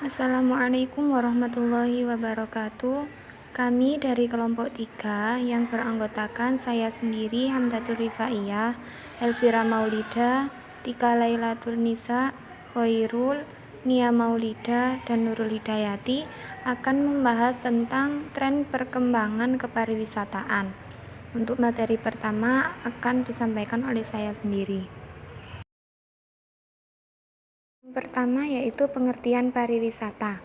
Assalamualaikum warahmatullahi wabarakatuh. Kami dari kelompok 3 yang beranggotakan saya sendiri, Hamdatul Rifaiyah, Elvira Maulida, Tika Lailatul Nisa, Khairul, Nia Maulida, dan Nurul Hidayati akan membahas tentang tren perkembangan kepariwisataan. Untuk materi pertama akan disampaikan oleh saya sendiri. Pertama yaitu pengertian pariwisata.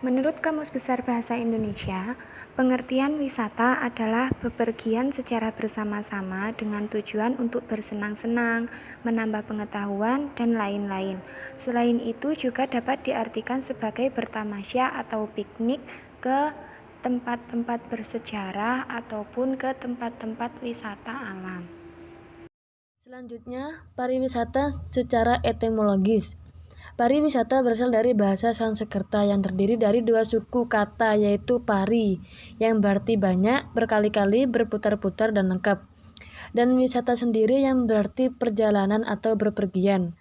Menurut Kamus Besar Bahasa Indonesia, pengertian wisata adalah bepergian secara bersama-sama dengan tujuan untuk bersenang-senang, menambah pengetahuan, dan lain-lain. Selain itu juga dapat diartikan sebagai bertamasya atau piknik ke tempat-tempat bersejarah ataupun ke tempat-tempat wisata alam. Selanjutnya, pariwisata secara etimologis. Pariwisata berasal dari bahasa Sanskerta yang terdiri dari dua suku kata, yaitu pari, yang berarti banyak, berkali-kali, berputar-putar, dan lengkap, dan wisata sendiri yang berarti perjalanan atau berpergian.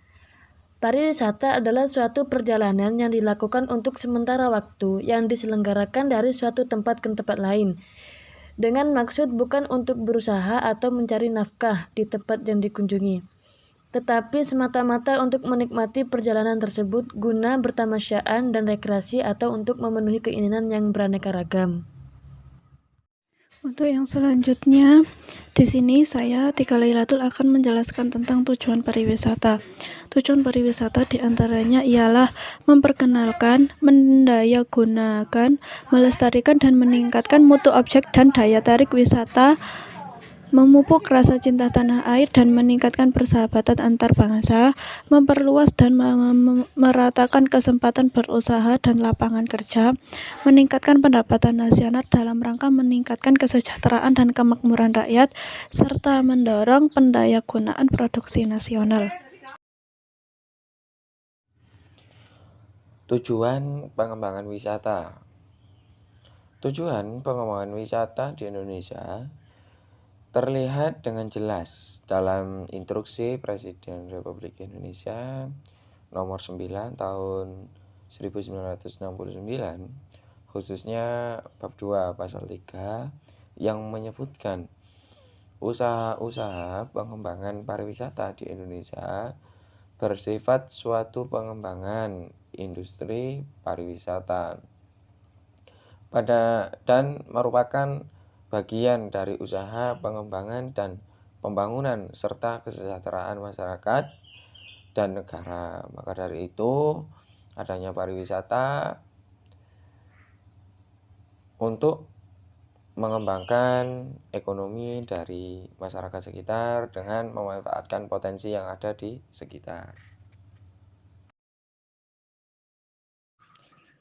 Pariwisata adalah suatu perjalanan yang dilakukan untuk sementara waktu, yang diselenggarakan dari suatu tempat ke tempat lain, dengan maksud bukan untuk berusaha atau mencari nafkah di tempat yang dikunjungi, tetapi semata-mata untuk menikmati perjalanan tersebut guna bertamasyaan dan rekreasi atau untuk memenuhi keinginan yang beraneka ragam. Untuk yang selanjutnya, di sini saya Tika Lailatul akan menjelaskan tentang tujuan pariwisata. Tujuan pariwisata diantaranya ialah memperkenalkan, mendayagunakan, melestarikan dan meningkatkan mutu objek dan daya tarik wisata, memupuk rasa cinta tanah air dan meningkatkan persahabatan antar bangsa, memperluas dan meratakan kesempatan berusaha dan lapangan kerja, meningkatkan pendapatan nasional dalam rangka meningkatkan kesejahteraan dan kemakmuran rakyat, serta mendorong pendayagunaan produksi nasional. Tujuan pengembangan wisata. Tujuan pengembangan wisata di Indonesia terlihat dengan jelas dalam Instruksi Presiden Republik Indonesia nomor 9 tahun 1969, khususnya bab 2 pasal 3 yang menyebutkan usaha-usaha pengembangan pariwisata di Indonesia bersifat suatu pengembangan industri pariwisata dan merupakan bagian dari usaha pengembangan dan pembangunan serta kesejahteraan masyarakat dan negara. Maka dari itu, adanya pariwisata untuk mengembangkan ekonomi dari masyarakat sekitar dengan memanfaatkan potensi yang ada di sekitar.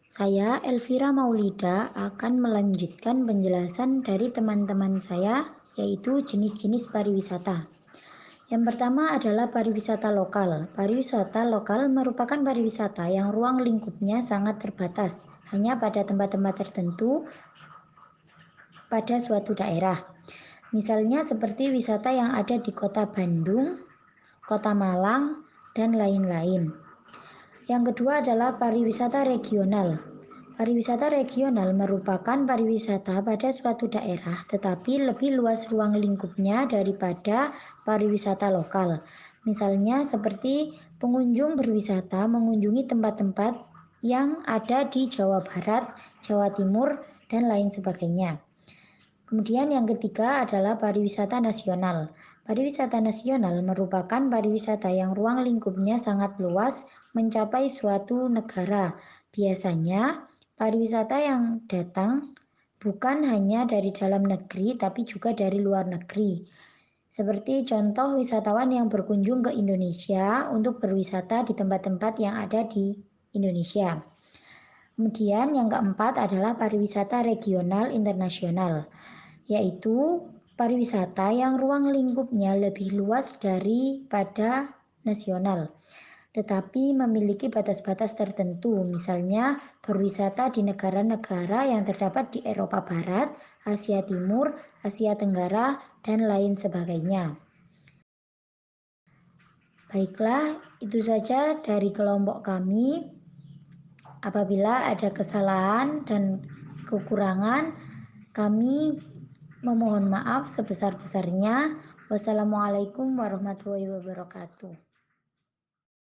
Saya, Elvira Maulida, akan melanjutkan penjelasan dari teman-teman saya, yaitu jenis-jenis pariwisata. Yang pertama adalah pariwisata lokal. Pariwisata lokal merupakan pariwisata yang ruang lingkupnya sangat terbatas, hanya pada tempat-tempat tertentu pada suatu daerah. Misalnya seperti wisata yang ada di Kota Bandung, Kota Malang, dan lain-lain. Yang kedua adalah pariwisata regional. Pariwisata regional merupakan pariwisata pada suatu daerah, tetapi lebih luas ruang lingkupnya daripada pariwisata lokal. Misalnya seperti pengunjung berwisata mengunjungi tempat-tempat yang ada di Jawa Barat, Jawa Timur, dan lain sebagainya. Kemudian yang ketiga adalah pariwisata nasional. Pariwisata nasional merupakan pariwisata yang ruang lingkupnya sangat luas mencapai suatu negara. Biasanya pariwisata yang datang bukan hanya dari dalam negeri tapi juga dari luar negeri. Seperti contoh wisatawan yang berkunjung ke Indonesia untuk berwisata di tempat-tempat yang ada di Indonesia. Kemudian yang keempat adalah pariwisata regional internasional, yaitu pariwisata yang ruang lingkupnya lebih luas daripada nasional, tetapi memiliki batas-batas tertentu, misalnya berwisata di negara-negara yang terdapat di Eropa Barat, Asia Timur, Asia Tenggara, dan lain sebagainya. Baiklah, itu saja dari kelompok kami. Apabila ada kesalahan dan kekurangan, kami memohon maaf sebesar-besarnya. Wassalamualaikum warahmatullahi wabarakatuh.